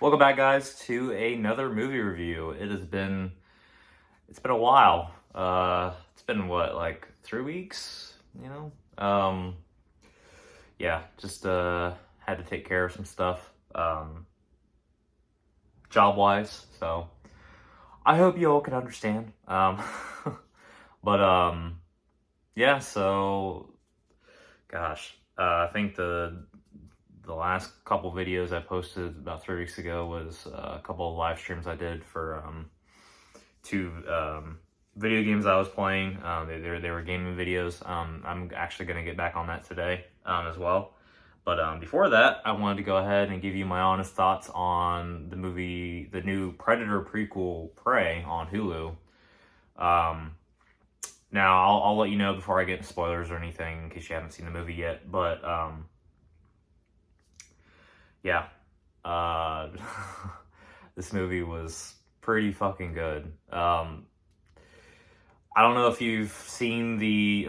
Welcome back, guys, to another movie review. It's been a while. It's been what, like 3 weeks, you know? Yeah, just had to take care of some stuff, job wise. So I hope you all can understand. But yeah. So gosh, I think the last couple videos I posted about 3 weeks ago was a couple of live streams I did for two video games I was playing. They were gaming videos. I'm actually going to get back on that today as well. But before that, I wanted to go ahead and give you my honest thoughts on the movie, the new Predator prequel, Prey, on Hulu. Um, Now, I'll let you know before I get into spoilers or anything in case you haven't seen the movie yet. But yeah, uh, this movie was pretty fucking good. I don't know if you've seen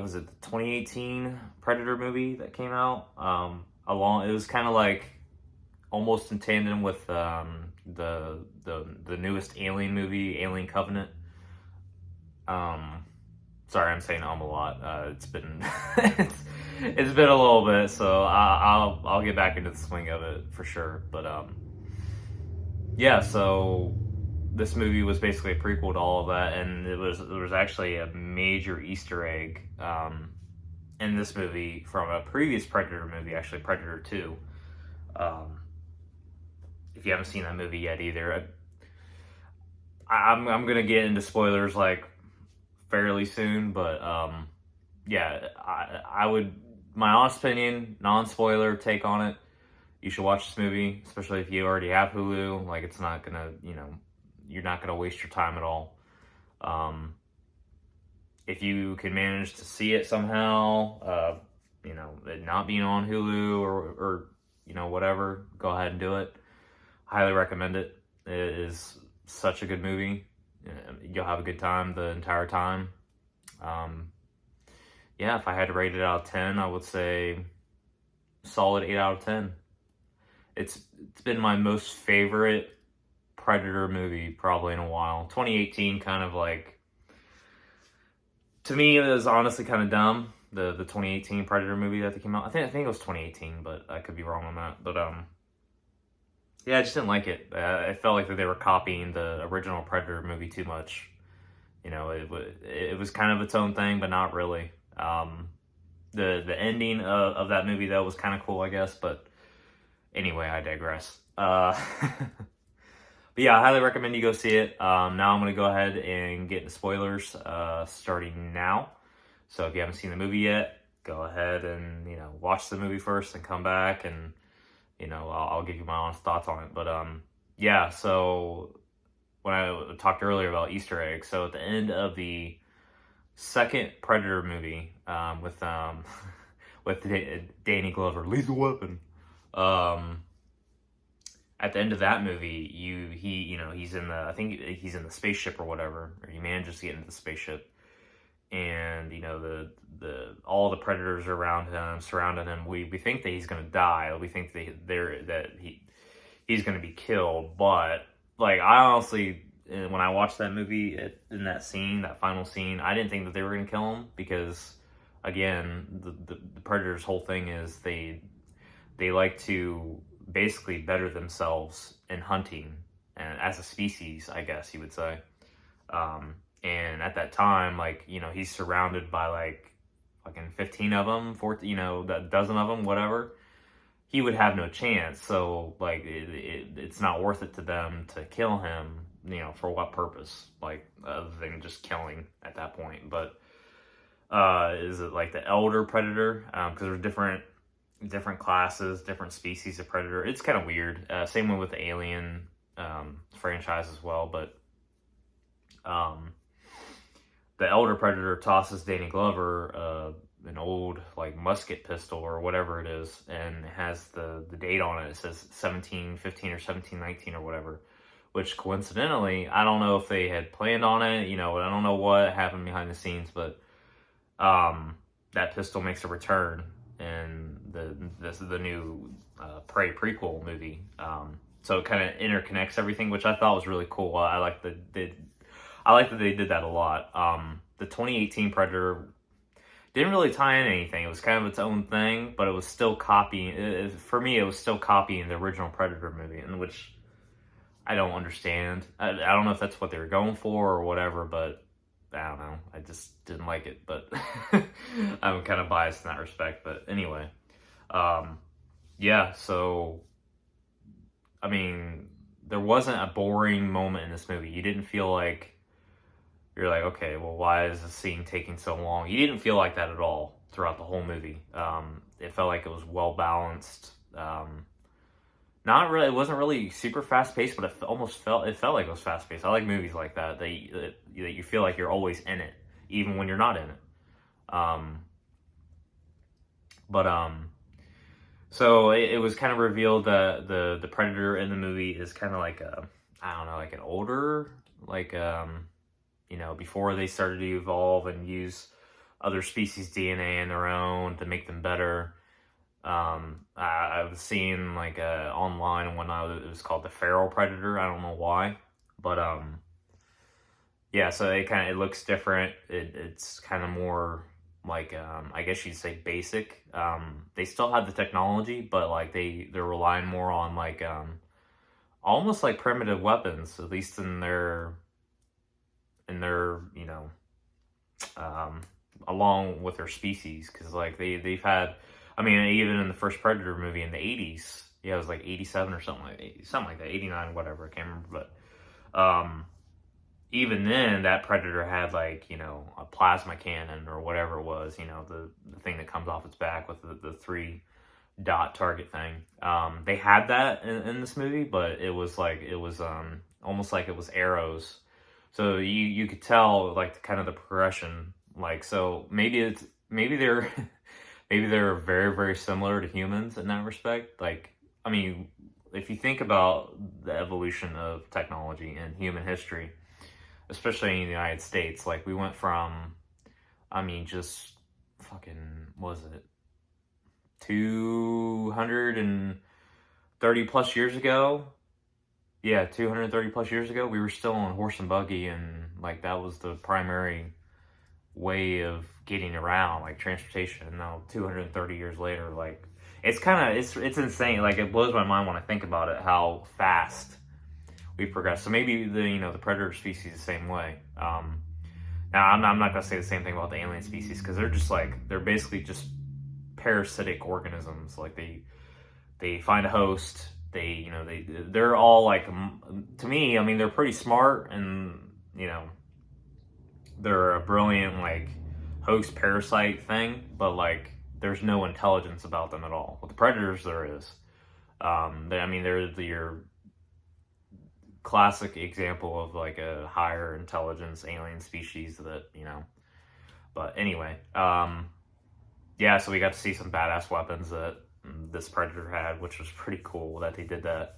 was it the 2018 Predator movie that came out? It was kind of like almost in tandem with the newest Alien movie, Alien Covenant. Um, Sorry, I'm saying a lot. It's been it's been a little bit, so I'll get back into the swing of it for sure. But yeah, so this movie was basically a prequel to all of that, and there was actually a major Easter egg in this movie from a previous Predator movie, actually Predator Two. Um, if you haven't seen that movie yet either, I'm gonna get into spoilers like fairly soon, but yeah, I would, my honest opinion, non spoiler take on it. You should watch this movie, especially if you already have Hulu. Like, it's not gonna, you're not gonna waste your time at all. Um, if you can manage to see it somehow, it not being on Hulu or whatever, go ahead and do it. Highly recommend it. It is such a good movie. You'll have a good time the entire time. Um, yeah, if I had to rate it out of 10, I would say solid 8 out of 10. It's been my most favorite Predator movie probably in a while. 2018 kind of like, to me, it was honestly kind of dumb. The 2018 Predator movie that came out. I think it was 2018, but I could be wrong on that. But yeah, I just didn't like it. I felt like that they were copying the original Predator movie too much. It was kind of its own thing, but not really. The ending of that movie though was kind of cool, I guess. But anyway, I digress. But yeah, I highly recommend you go see it. Now I'm gonna go ahead and get into spoilers starting now. So if you haven't seen the movie yet, go ahead and watch the movie first and come back, and I'll give you my honest thoughts on it. But yeah, so when I talked earlier about Easter eggs, so at the end of the second Predator movie, with with Danny Glover, Lethal Weapon. At the end of that movie, he's in the, I think he's in the spaceship or whatever, or he manages to get into the spaceship, and the all the predators are around him, surrounding him. We think that he's gonna die. We think he's gonna be killed. But like, I honestly, when I watched that movie, in that scene, that final scene, I didn't think that they were gonna kill him, because again, the predators' whole thing is they like to basically better themselves in hunting, and as a species, I guess you would say. And at that time, like, he's surrounded by like fucking 15 of them, 14, that dozen of them, whatever. He would have no chance. So like, it's not worth it to them to kill him. For what purpose? Like, other than just killing at that point. But is it like the elder predator? Because there's different classes, different species of predator. It's kind of weird. Same one with the Alien franchise as well. But the elder predator tosses Danny Glover an old like musket pistol or whatever it is, and it has the date on it. It says 1715 or 1719 or whatever. Which coincidentally, I don't know if they had planned on it. I don't know what happened behind the scenes, but that pistol makes a return in the new Prey prequel movie. so it kind of interconnects everything, which I thought was really cool. I like that they did that a lot. The 2018 Predator didn't really tie in anything. It was kind of its own thing, but it was still copying. For me, it was still copying the original Predator movie, in which I don't understand. I don't know if that's what they were going for or whatever, but I don't know. I just didn't like it, but I'm kind of biased in that respect. But anyway, yeah, so, I mean, there wasn't a boring moment in this movie. You didn't feel like, you're like, okay, well, why is this scene taking so long? You didn't feel like that at all throughout the whole movie. It felt like it was well balanced. Not really, it wasn't really super fast paced, but it felt like it was fast paced. I like movies like that. That you feel like you're always in it, even when you're not in it. But so it was kind of revealed that the Predator in the movie is kind of like I don't know, like an older, like before they started to evolve and use other species' DNA in their own to make them better. I've seen like online and whatnot, it was called the feral predator. I don't know why, but yeah. So it looks different. It's kind of more like I guess you'd say basic. They still have the technology, but like they're relying more on like almost like primitive weapons, at least in their along with their species, because like they've had. I mean, even in the first Predator movie in the 80s, yeah, it was like 87 or something like that, 89, whatever, I can't remember. But even then, that Predator had like, a plasma cannon or whatever it was, the thing that comes off its back with the 3-dot target thing. They had that in this movie, but it was almost like it was arrows. So you could tell like kind of the progression. Like, so maybe they're maybe they're very, very similar to humans in that respect. Like, I mean, if you think about the evolution of technology in human history, especially in the United States, like we went from, I mean, just fucking, what was it, 230 plus years ago? Yeah, 230 plus years ago, we were still on horse and buggy, and like that was the primary way of getting around, like transportation. And now 230 years later, like it's insane. Like it blows my mind when I think about it, how fast we progressed. So maybe the predator species the same way. Now I'm not gonna say the same thing about the alien species, because they're basically just parasitic organisms. Like they find a host. They're all like, to me, I mean, they're pretty smart, and they're a brilliant like host parasite thing, but like there's no intelligence about them at all. With the predators, there is. They're your classic example of like a higher intelligence alien species that But anyway, yeah. So we got to see some badass weapons that this predator had, which was pretty cool that they did that.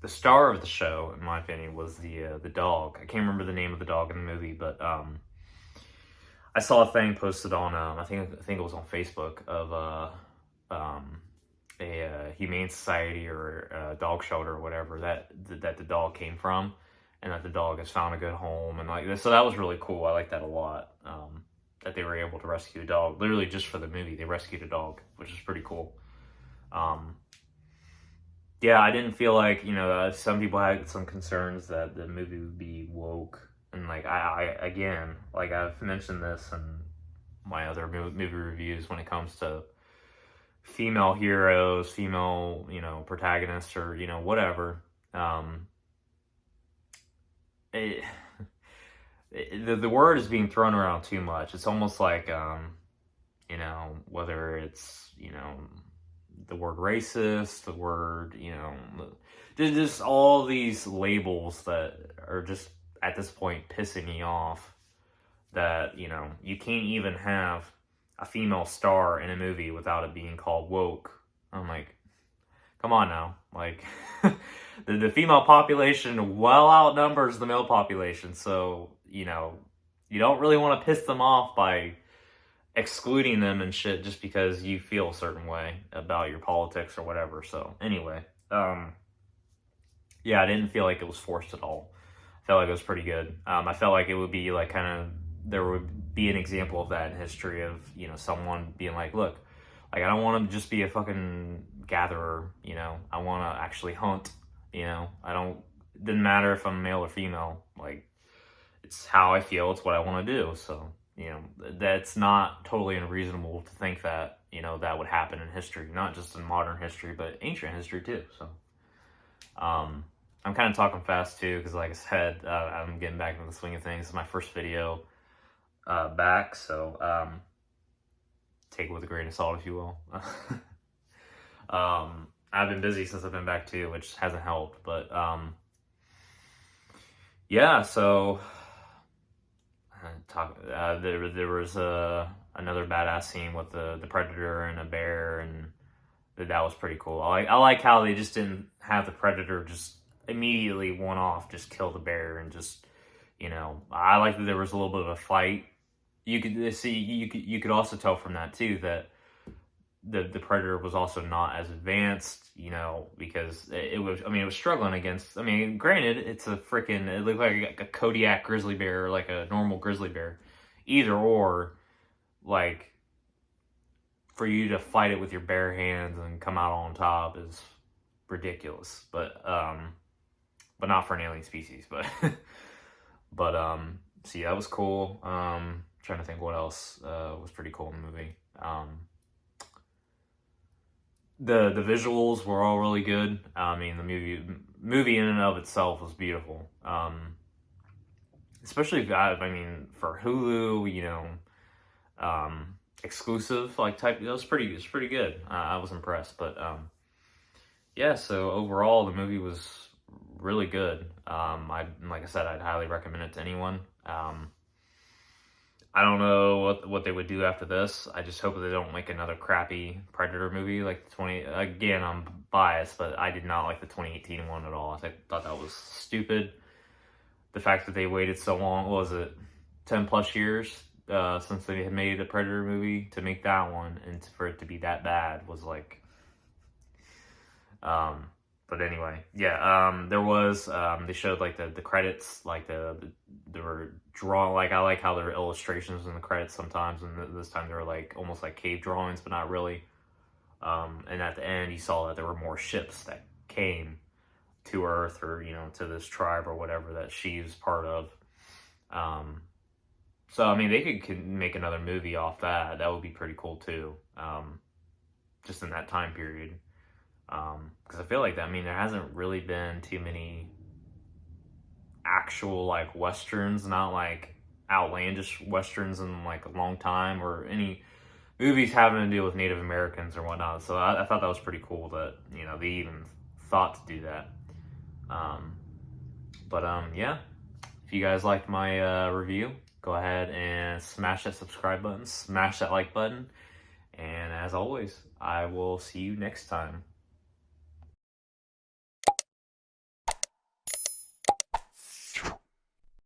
The star of the show, in my opinion, was the dog. I can't remember the name of the dog in the movie, but I saw a thing posted on I think it was on Facebook of a humane society or a dog shelter or whatever that the dog came from, and that the dog has found a good home and like this. So that was really cool. I like that a lot. That they were able to rescue a dog, literally just for the movie. They rescued a dog, which is pretty cool. Yeah, I didn't feel like, some people had some concerns that the movie would be woke. And like, I again, like I've mentioned this in my other movie reviews, when it comes to female heroes, female, protagonists, or, whatever. The word is being thrown around too much. It's almost like, whether it's, the word racist, the word, just all these labels that are just at this point pissing me off, that, you can't even have a female star in a movie without it being called woke. I'm like, come on now. Like, the female population well outnumbers the male population. So, you don't really want to piss them off by excluding them and shit just because you feel a certain way about your politics or whatever. So anyway, yeah, I didn't feel like it was forced at all. I felt like it was pretty good. I felt like it would be like kind of, there would be an example of that in history of, you know, someone being like, look, like I don't want to just be a fucking gatherer, you know, I want to actually hunt, you know, it didn't matter if I'm male or female, like it's how I feel, it's what I want to do. So, you know, that's not totally unreasonable to think that, you know, that would happen in history, not just in modern history, but ancient history too. So, I'm kind of talking fast too, because like I said, I'm getting back into the swing of things. This is my first video back, so take it with a grain of salt, if you will. I've been busy since I've been back too, which hasn't helped, but yeah, so there was another badass scene with the predator and a bear, and that was pretty cool. I like how they just didn't have the predator just immediately one off, just kill the bear, and just, you know, I like that there was a little bit of a fight. You could also tell from that too that the predator was also not as advanced, you know, because it was struggling against, I mean, granted, it's a freaking, it looked like a Kodiak grizzly bear, or like a normal grizzly bear, either or, like, for you to fight it with your bare hands and come out on top is ridiculous, but not for an alien species, but see, that was cool. Trying to think what else was pretty cool in the movie. The visuals were all really good. I mean, the movie in and of itself was beautiful. Especially, I mean, for Hulu, you know, exclusive like type, it was pretty good. I was impressed, but yeah. So overall, the movie was really good. Like I said, I'd highly recommend it to anyone. I don't know what they would do after this. I just hope that they don't make another crappy Predator movie like again, I'm biased, but I did not like the 2018 one at all. I thought that was stupid. The fact that they waited so long, what was it, 10 plus years since they had made a Predator movie to make that one, and for it to be that bad was like, but anyway, yeah, there was, they showed like the credits, like they were drawn, like I like how there are illustrations in the credits sometimes, and this time they were like almost like cave drawings, but not really. And at the end, you saw that there were more ships that came to Earth, or, you know, to this tribe or whatever that she's part of. So, I mean, they could make another movie off that. That would be pretty cool too. Just in that time period. Because I feel like that, I mean, there hasn't really been too many actual like westerns, not like outlandish westerns in like a long time, or any movies having to deal with Native Americans or whatnot. So I thought that was pretty cool that, you know, they even thought to do that. Yeah, if you guys liked my review, go ahead and smash that subscribe button, smash that like button, and as always, I will see you next time.